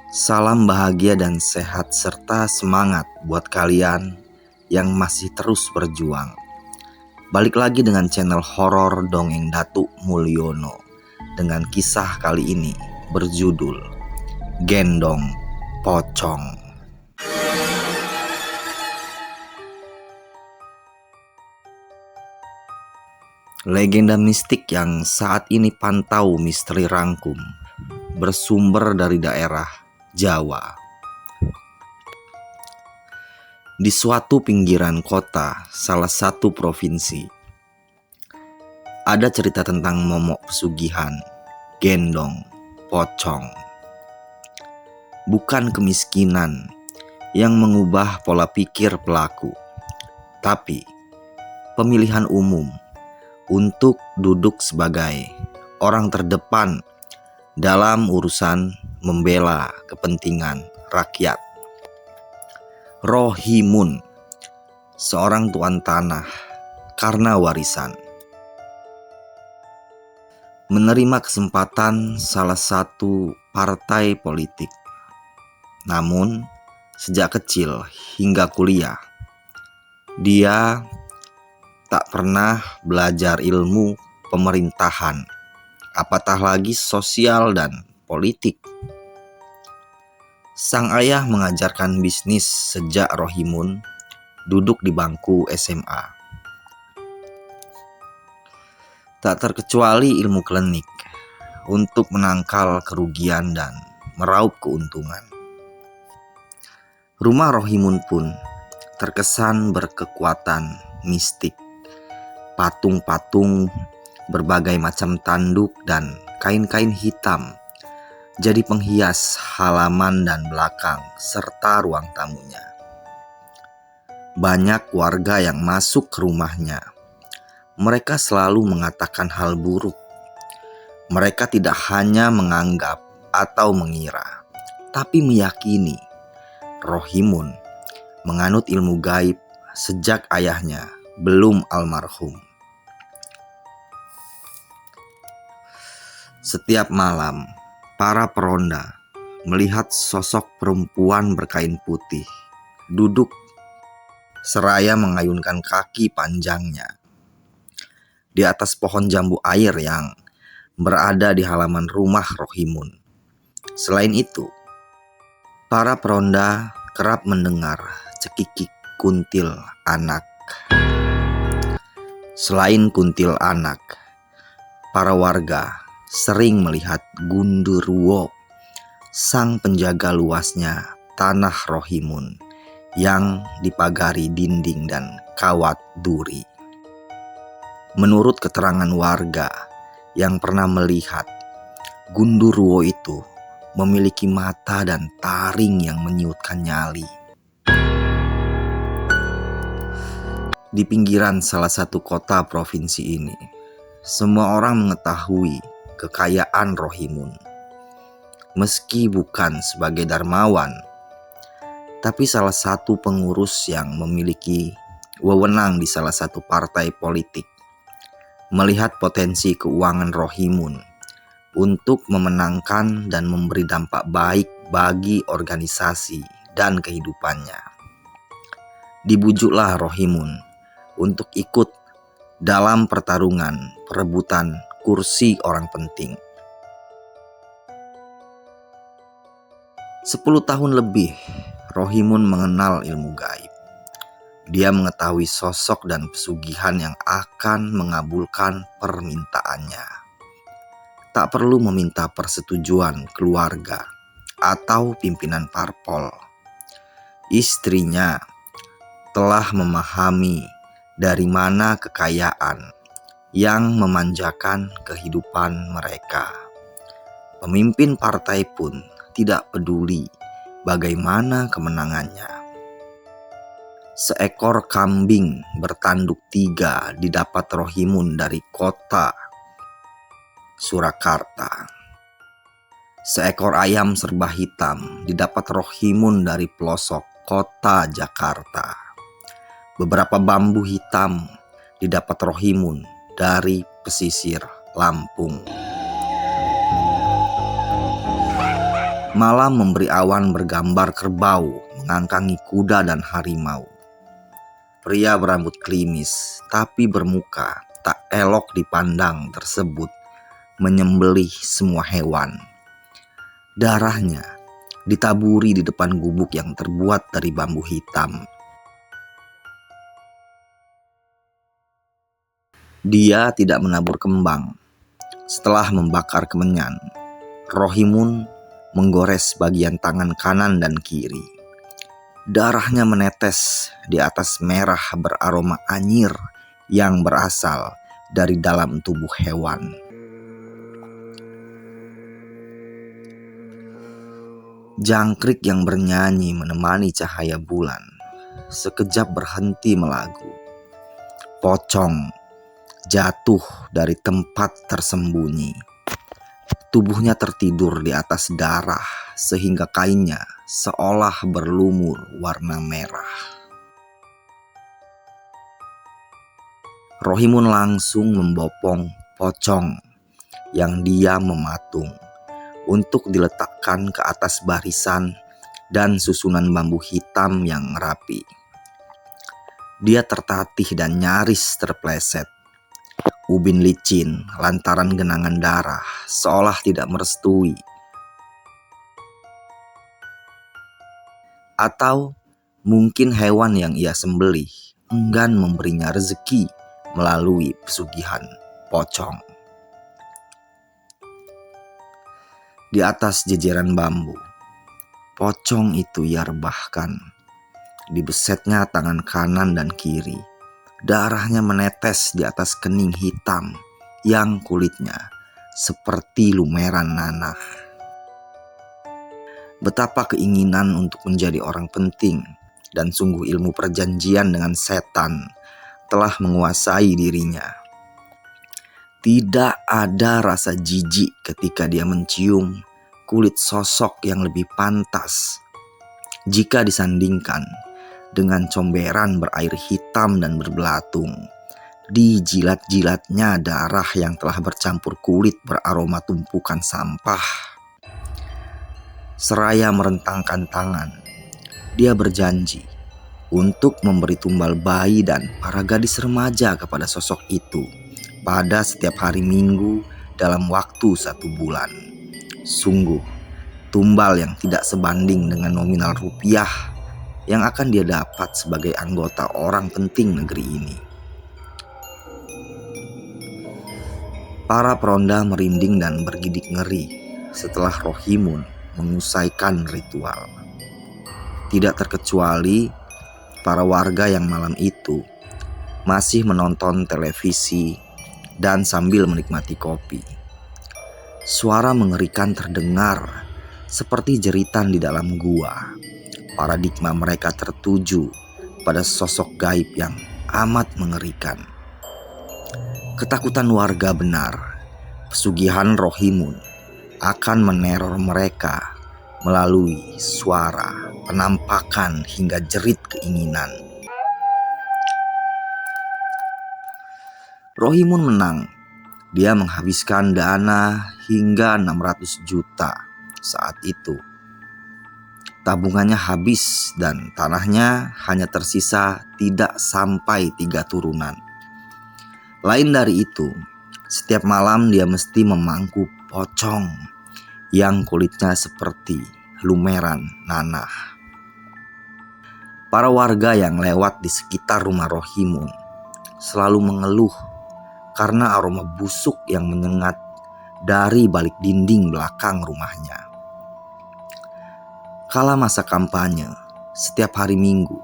Salam bahagia dan sehat serta semangat buat kalian yang masih terus berjuang. Balik lagi dengan channel horor Dongeng Datuk Mulyono dengan kisah kali ini berjudul Gendong Pocong. Legenda mistik yang saat ini pantau misteri rangkum bersumber dari daerah Jawa. Di suatu pinggiran kota salah satu provinsi, ada cerita tentang momok pesugihan, gendong, pocong. Bukan kemiskinan yang mengubah pola pikir pelaku, tapi pemilihan umum untuk duduk sebagai orang terdepan dalam urusan membela kepentingan rakyat. Rohimun, seorang tuan tanah karena warisan, menerima kesempatan salah satu partai politik. Namun, sejak kecil hingga kuliah, dia tak pernah belajar ilmu pemerintahan, apatah lagi sosial dan politik. Sang ayah mengajarkan bisnis sejak Rohimun duduk di bangku SMA. Tak terkecuali ilmu klinik untuk menangkal kerugian dan meraup keuntungan. Rumah Rohimun pun terkesan berkekuatan mistik. Patung-patung berbagai macam tanduk dan kain-kain hitam jadi penghias halaman dan belakang serta ruang tamunya. Banyak warga yang masuk ke rumahnya. Mereka selalu mengatakan hal buruk. Mereka tidak hanya menganggap atau mengira, tapi meyakini Rohimun menganut ilmu gaib sejak ayahnya belum almarhum. Setiap malam, para peronda melihat sosok perempuan berkain putih duduk seraya mengayunkan kaki panjangnya di atas pohon jambu air yang berada di halaman rumah Rohimun. Selain itu, para peronda kerap mendengar cekikik kuntil anak. Selain kuntil anak, para warga sering melihat Gundurwo, sang penjaga luasnya tanah Rohimun yang dipagari dinding dan kawat duri. Menurut keterangan warga yang pernah melihat, Gundurwo itu memiliki mata dan taring yang menyiutkan nyali. Di pinggiran salah satu kota provinsi ini, semua orang mengetahui kekayaan Rohimun. Meski bukan sebagai dermawan, tapi salah satu pengurus yang memiliki wewenang di salah satu partai politik melihat potensi keuangan Rohimun untuk memenangkan dan memberi dampak baik bagi organisasi dan kehidupannya. Dibujuklah Rohimun untuk ikut dalam pertarungan perebutan kursi orang penting. 10 tahun lebih Rohimun mengenal ilmu gaib. Dia mengetahui sosok dan pesugihan yang akan mengabulkan permintaannya. Tak perlu meminta persetujuan keluarga atau pimpinan parpol. Istrinya telah memahami dari mana kekayaan yang memanjakan kehidupan mereka. Pemimpin partai pun tidak peduli bagaimana kemenangannya. Seekor kambing bertanduk 3 didapat Rohimun dari kota Surakarta. Seekor ayam serba hitam didapat Rohimun dari pelosok kota Jakarta. Beberapa bambu hitam didapat Rohimun dari pesisir Lampung. Malam memberi awan bergambar kerbau mengangkangi kuda dan harimau. Pria berambut klimis tapi bermuka tak elok dipandang tersebut menyembelih semua hewan. Darahnya ditaburi di depan gubuk yang terbuat dari bambu hitam. Dia tidak menabur kembang. Setelah membakar kemenyan, Rohimun menggores bagian tangan kanan dan kiri. Darahnya menetes di atas merah beraroma anyir yang berasal dari dalam tubuh hewan. Jangkrik yang bernyanyi menemani cahaya bulan sekejap berhenti melagu. Pocong jatuh dari tempat tersembunyi. Tubuhnya tertidur di atas darah sehingga kainnya seolah berlumur warna merah. Rohimun langsung membopong pocong yang dia mematung untuk diletakkan ke atas barisan dan susunan bambu hitam yang rapi. Dia tertatih dan nyaris terpleset. Ubin licin lantaran genangan darah seolah tidak merestui. Atau mungkin hewan yang ia sembelih enggan memberinya rezeki melalui pesugihan pocong. Di atas jejeran bambu, pocong itu ia rebahkan. Dibesetnya tangan kanan dan kiri. Darahnya menetes di atas kening hitam yang kulitnya seperti lumeran nanah. Betapa keinginan untuk menjadi orang penting dan sungguh ilmu perjanjian dengan setan telah menguasai dirinya. Tidak ada rasa jijik ketika dia mencium kulit sosok yang lebih pantas jika disandingkan dengan comberan berair hitam dan berbelatung. Di jilat-jilatnya darah yang telah bercampur kulit beraroma tumpukan sampah. Seraya merentangkan tangan, dia berjanji untuk memberi tumbal bayi dan para gadis remaja kepada sosok itu pada setiap hari Minggu dalam waktu 1 bulan. Sungguh, tumbal yang tidak sebanding dengan nominal rupiah yang akan dia dapat sebagai anggota orang penting negeri ini. Para peronda merinding dan bergidik ngeri setelah Rohimun mengusaikan ritual. Tidak terkecuali para warga yang malam itu masih menonton televisi dan sambil menikmati kopi. Suara mengerikan terdengar seperti jeritan di dalam gua. Paradigma mereka tertuju pada sosok gaib yang amat mengerikan. Ketakutan warga benar. Pesugihan Rohimun akan meneror mereka melalui suara, penampakan hingga jerit keinginan. Rohimun menang. Dia menghabiskan dana hingga 600 juta saat itu. Tabungannya habis dan tanahnya hanya tersisa tidak sampai 3 turunan. Lain dari itu, setiap malam dia mesti memangku pocong yang kulitnya seperti lumeran nanah. Para warga yang lewat di sekitar rumah Rohimun selalu mengeluh karena aroma busuk yang menyengat dari balik dinding belakang rumahnya. Kala masa kampanye, setiap hari Minggu,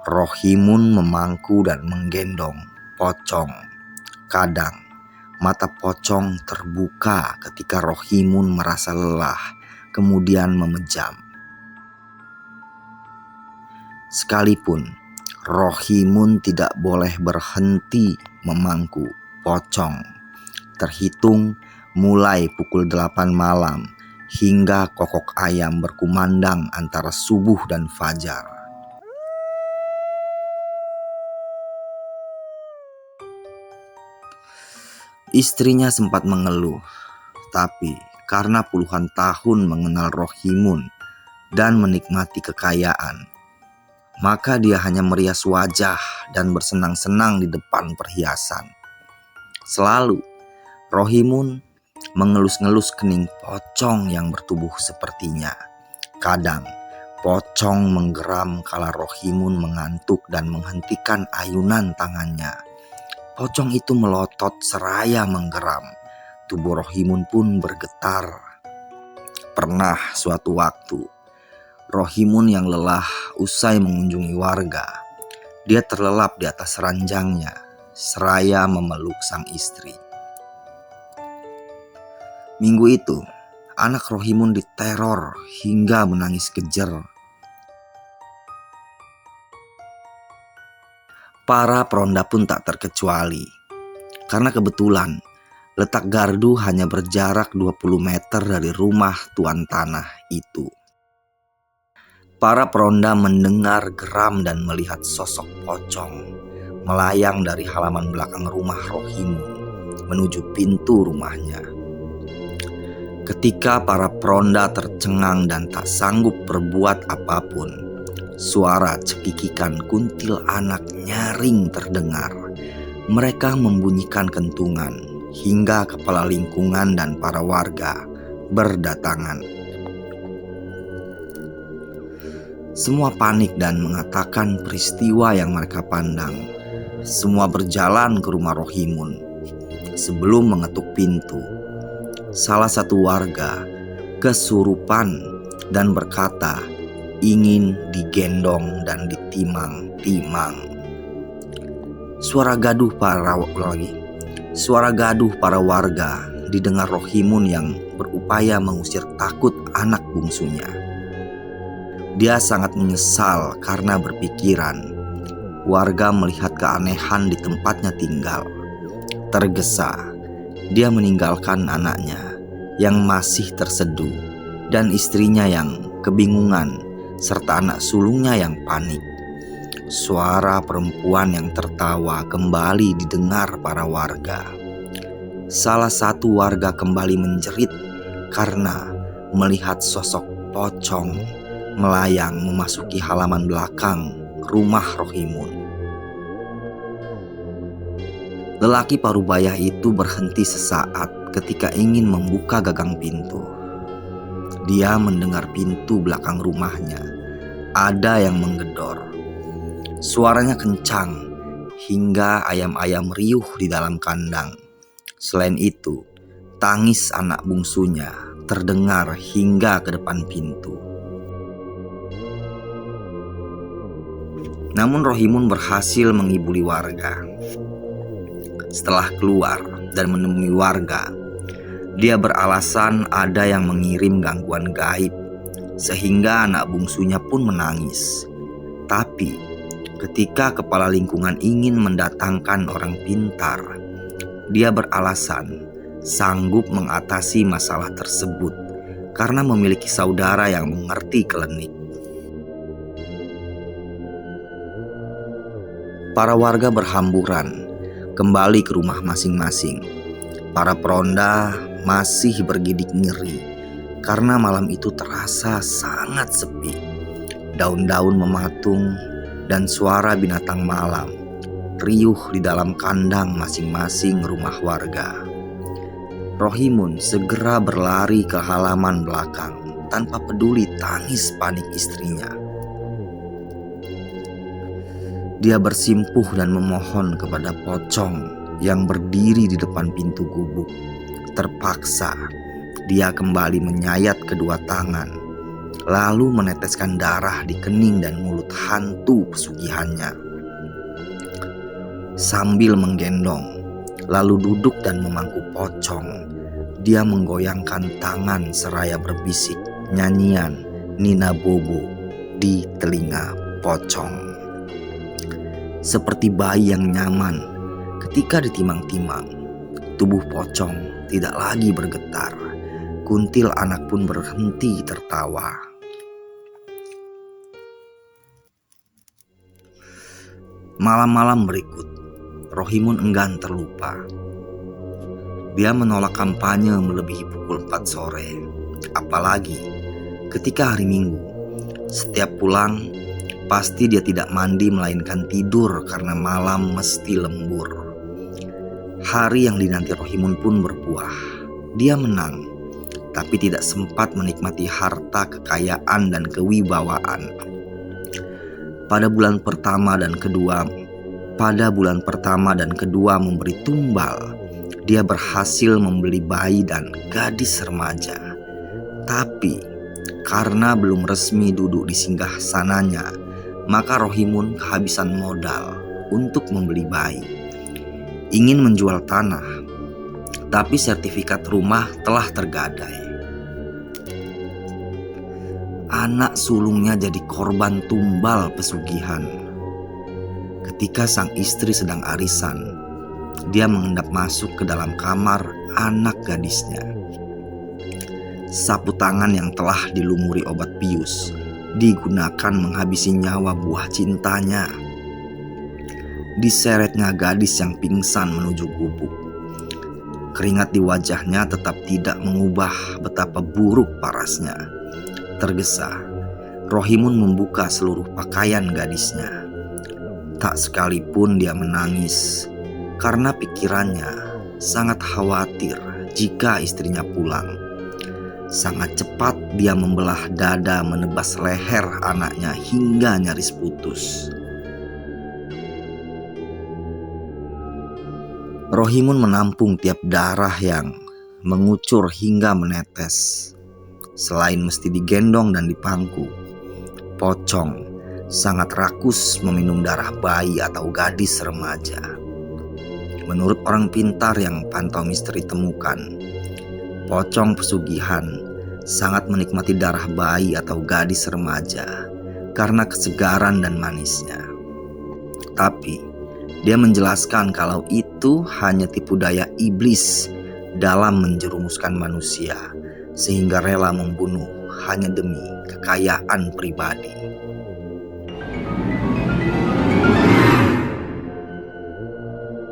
Rohimun memangku dan menggendong pocong. Kadang, mata pocong terbuka ketika Rohimun merasa lelah, kemudian memejam. Sekalipun, Rohimun tidak boleh berhenti memangku pocong. Terhitung mulai pukul 8 malam, hingga kokok ayam berkumandang antara subuh dan fajar. Istrinya sempat mengeluh, tapi karena puluhan tahun mengenal Rohimun dan menikmati kekayaan. Maka dia hanya merias wajah dan bersenang-senang di depan perhiasan. Selalu Rohimun mengelus-ngelus kening pocong yang bertubuh sepertinya. Kadang pocong menggeram kala Rohimun mengantuk dan menghentikan ayunan tangannya. Pocong itu melotot seraya menggeram. Tubuh Rohimun pun bergetar. Pernah suatu waktu, Rohimun yang lelah usai mengunjungi warga, dia terlelap di atas ranjangnya, seraya memeluk sang istri. Minggu itu, anak Rohimun diteror hingga menangis kejer. Para peronda pun tak terkecuali, karena kebetulan letak gardu hanya berjarak 20 meter dari rumah tuan tanah itu. Para peronda mendengar geram dan melihat sosok pocong melayang dari halaman belakang rumah Rohimun menuju pintu rumahnya. Ketika para peronda tercengang dan tak sanggup berbuat apapun, suara cekikikan kuntil anak nyaring terdengar. Mereka membunyikan kentungan hingga kepala lingkungan dan para warga berdatangan. Semua panik dan mengatakan peristiwa yang mereka pandang. Semua berjalan ke rumah Rohimun. Sebelum mengetuk pintu, salah satu warga kesurupan dan berkata ingin digendong dan ditimang-timang. Suara gaduh para warga didengar Rohimun yang berupaya mengusir takut anak bungsunya. Dia sangat menyesal karena berpikiran warga melihat keanehan di tempatnya tinggal. Tergesa, dia meninggalkan anaknya yang masih terseduh dan istrinya yang kebingungan serta anak sulungnya yang panik. Suara perempuan yang tertawa kembali didengar para warga. Salah satu warga kembali menjerit karena melihat sosok pocong melayang memasuki halaman belakang rumah Rohimun. Lelaki parubaya itu berhenti sesaat ketika ingin membuka gagang pintu. Dia mendengar pintu belakang rumahnya ada yang menggedor. Suaranya kencang hingga ayam-ayam riuh di dalam kandang. Selain itu, tangis anak bungsunya terdengar hingga ke depan pintu. Namun Rohimun berhasil mengibuli warga. Setelah keluar dan menemui warga, dia beralasan ada yang mengirim gangguan gaib, sehingga anak bungsunya pun menangis. Tapi ketika kepala lingkungan ingin mendatangkan orang pintar, dia beralasan sanggup mengatasi masalah tersebut karena memiliki saudara yang mengerti klinik. Para warga berhamburan kembali ke rumah masing-masing. Para peronda masih bergidik ngeri karena malam itu terasa sangat sepi. Daun-daun mematung dan suara binatang malam riuh di dalam kandang masing-masing rumah warga. Rohimun segera berlari ke halaman belakang tanpa peduli tangis panik istrinya. Dia bersimpuh dan memohon kepada pocong yang berdiri di depan pintu gubuk. Terpaksa dia kembali menyayat kedua tangan, lalu meneteskan darah di kening dan mulut hantu pesugihannya. Sambil menggendong, lalu duduk dan memangku pocong, dia menggoyangkan tangan seraya berbisik nyanyian Nina Bobo di telinga pocong. Seperti bayi yang nyaman ketika ditimang-timang, tubuh pocong tidak lagi bergetar. Kuntil anak pun berhenti tertawa. Malam-malam berikut, Rohimun enggan terlupa. Dia menolak kampanye melebihi pukul 4 sore. Apalagi ketika hari Minggu. Setiap pulang, pasti dia tidak mandi melainkan tidur karena malam mesti lembur. Hari yang dinanti Rohimun pun berbuah. Dia menang, tapi tidak sempat menikmati harta, kekayaan, dan kewibawaan. Pada bulan pertama dan kedua memberi tumbal, dia berhasil membeli bayi dan gadis remaja. Tapi karena belum resmi duduk di singgah sananya, maka Rohimun kehabisan modal untuk membeli bayi. Ingin menjual tanah, tapi sertifikat rumah telah tergadai. Anak sulungnya jadi korban tumbal pesugihan. Ketika sang istri sedang arisan, dia mengendap masuk ke dalam kamar anak gadisnya. Sapu tangan yang telah dilumuri obat bius digunakan menghabisi nyawa buah cintanya. Diseretnya gadis yang pingsan menuju gubuk. Keringat di wajahnya tetap tidak mengubah betapa buruk parasnya. Tergesa, Rohimun membuka seluruh pakaian gadisnya. Tak sekalipun dia menangis, karena pikirannya sangat khawatir jika istrinya pulang. Sangat cepat dia membelah dada, menebas leher anaknya hingga nyaris putus. Rohimun menampung tiap darah yang mengucur hingga menetes. Selain mesti digendong dan dipangku, Pocong sangat rakus meminum darah bayi atau gadis remaja. Menurut orang pintar yang pantau misteri temukan, Pocong pesugihan sangat menikmati darah bayi atau gadis remaja karena kesegaran dan manisnya. Tapi dia menjelaskan kalau itu hanya tipu daya iblis dalam menjerumuskan manusia sehingga rela membunuh hanya demi kekayaan pribadi.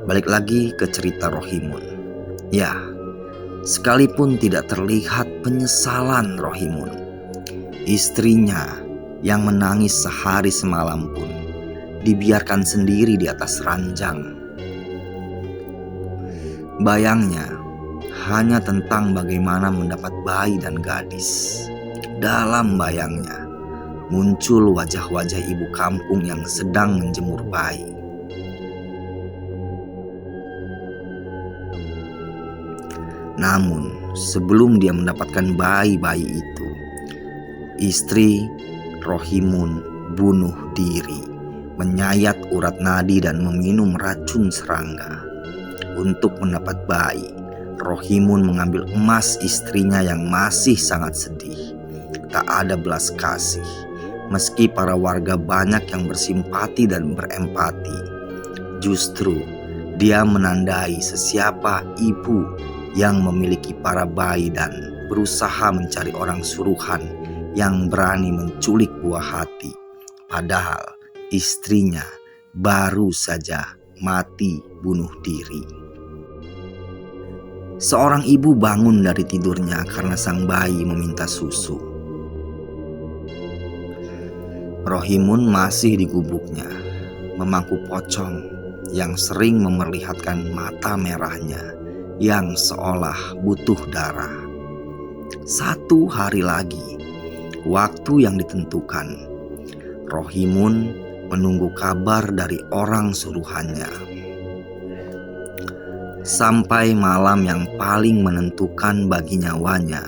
Balik lagi ke cerita Rohimun. Ya, sekalipun tidak terlihat penyesalan Rohimun, istrinya yang menangis sehari semalam pun dibiarkan sendiri di atas ranjang. Bayangnya hanya tentang bagaimana mendapat bayi dan gadis. Dalam bayangnya muncul wajah-wajah ibu kampung yang sedang menjemur bayi. Namun sebelum dia mendapatkan bayi-bayi itu, istri Rohimun bunuh diri, menyayat urat nadi dan meminum racun serangga. Untuk mendapat bayi, Rohimun mengambil emas istrinya yang masih sangat sedih. Tak ada belas kasih, meski para warga banyak yang bersimpati dan berempati. Justru dia menandai sesiapa ibu yang memiliki para bayi dan berusaha mencari orang suruhan yang berani menculik buah hati. Padahal istrinya baru saja mati bunuh diri. Seorang ibu bangun dari tidurnya karena sang bayi meminta susu. Rohimun masih di gubuknya, memangku Pocong yang sering memerlihatkan mata merahnya yang seolah butuh darah. 1 hari lagi, waktu yang ditentukan, Rohimun menunggu kabar dari orang suruhannya. Sampai malam yang paling menentukan bagi nyawanya,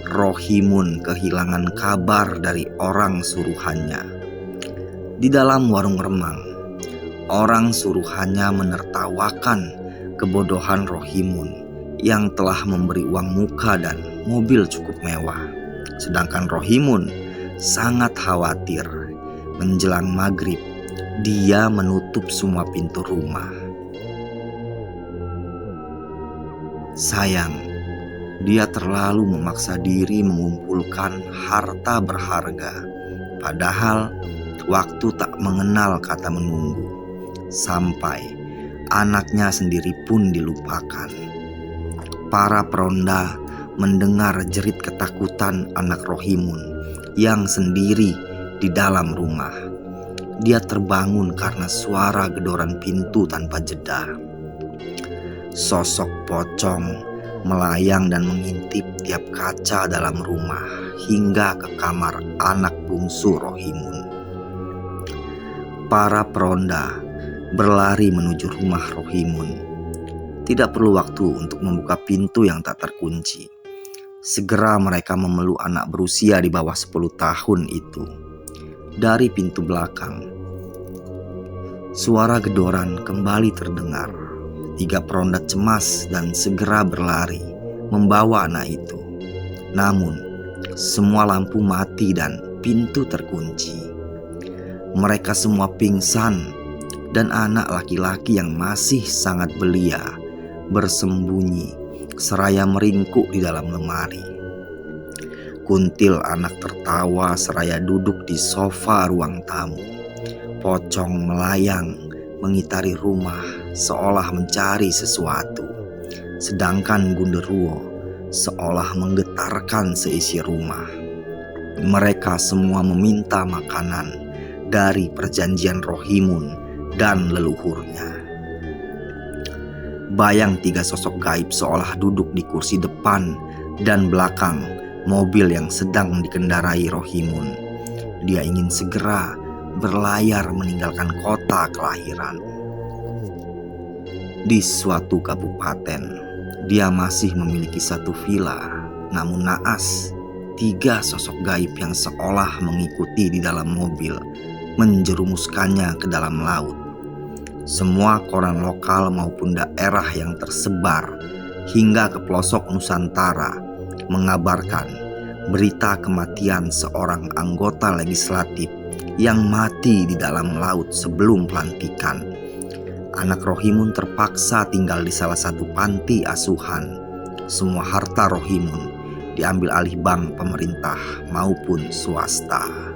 Rohimun kehilangan kabar dari orang suruhannya. Di dalam warung remang, orang suruhannya menertawakan kebodohan Rohimun yang telah memberi uang muka dan mobil cukup mewah. Sedangkan Rohimun sangat khawatir. Menjelang maghrib, dia menutup semua pintu rumah. Sayang, dia terlalu memaksa diri mengumpulkan harta berharga. Padahal waktu tak mengenal kata menunggu. Sampai anaknya sendiri pun dilupakan. Para peronda mendengar jerit ketakutan anak Rohimun yang sendiri di dalam rumah. Dia terbangun karena suara gedoran pintu tanpa jeda. Sosok pocong melayang dan mengintip tiap kaca dalam rumah hingga ke kamar anak bungsu Rohimun. Para peronda berlari menuju rumah Rohimun. Tidak perlu waktu untuk membuka pintu yang tak terkunci. Segera mereka memeluk anak berusia di bawah 10 tahun itu. Dari pintu belakang, suara gedoran kembali terdengar. 3 peronda cemas dan segera berlari membawa anak itu. Namun, semua lampu mati dan pintu terkunci. Mereka semua pingsan dan anak laki-laki yang masih sangat belia bersembunyi seraya meringkuk di dalam lemari. Kuntil anak tertawa seraya duduk di sofa ruang tamu. Pocong melayang mengitari rumah seolah mencari sesuatu. Sedangkan Gunderuo seolah menggetarkan seisi rumah. Mereka semua meminta makanan dari perjanjian Rohimun dan leluhurnya. Bayang 3 sosok gaib seolah duduk di kursi depan dan belakang mobil yang sedang dikendarai Rohimun. Dia ingin segera berlayar meninggalkan kota kelahiran. Di suatu kabupaten, dia masih memiliki 1 villa. Namun naas, 3 sosok gaib yang seolah mengikuti di dalam mobil menjerumuskannya ke dalam laut. Semua koran lokal maupun daerah yang tersebar hingga ke pelosok Nusantara mengabarkan berita kematian seorang anggota legislatif yang mati di dalam laut sebelum pelantikan. Anak Rohimun terpaksa tinggal di salah satu panti asuhan. Semua harta Rohimun diambil alih bank pemerintah maupun swasta.